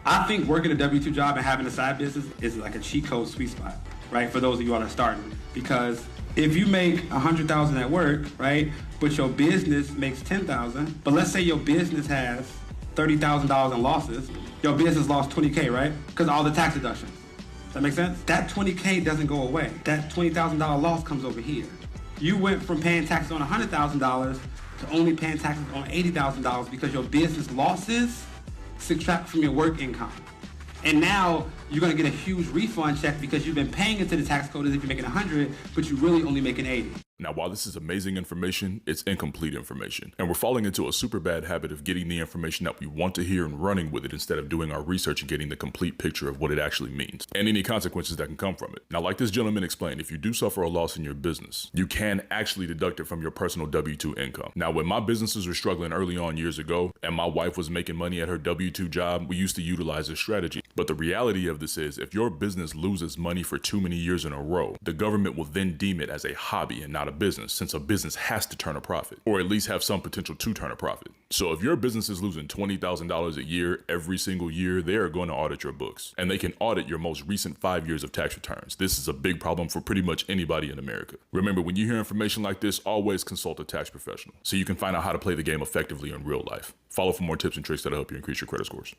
I think working a W-2 job and having a side business is like a cheat code sweet spot, right? For those of you all that are starting. Because if you make $100,000 at work, right, but your business makes $10,000, but let's say your business has $30,000 in losses, your business lost $20K, right? Because all the tax deductions. Does that make sense? That $20K doesn't go away. That $20,000 loss comes over here. You went from paying taxes on $100,000 to only paying taxes on $80,000 because your business losses subtract from your work income. And now you're gonna get a huge refund check because you've been paying into the tax code as if you're making 100, but you're really only making 80. Now, while this is amazing information, it's incomplete information. And we're falling into a super bad habit of getting the information that we want to hear and running with it instead of doing our research and getting the complete picture of what it actually means and any consequences that can come from it. Now, like this gentleman explained, if you do suffer a loss in your business, you can actually deduct it from your personal W-2 income. Now, when my businesses were struggling early on years ago and my wife was making money at her W-2 job, we used to utilize this strategy. But the reality of this is if your business loses money for too many years in a row, the government will then deem it as a hobby and not a business, since a business has to turn a profit, or at least have some potential to turn a profit. So if your business is losing $20,000 a year every single year, they are going to audit your books, and they can audit your most recent 5 years of tax returns. This is a big problem for pretty much anybody in America. Remember, when you hear information like this, always consult a tax professional so you can find out how to play the game effectively in real life. Follow for more tips and tricks that'll help you increase your credit scores.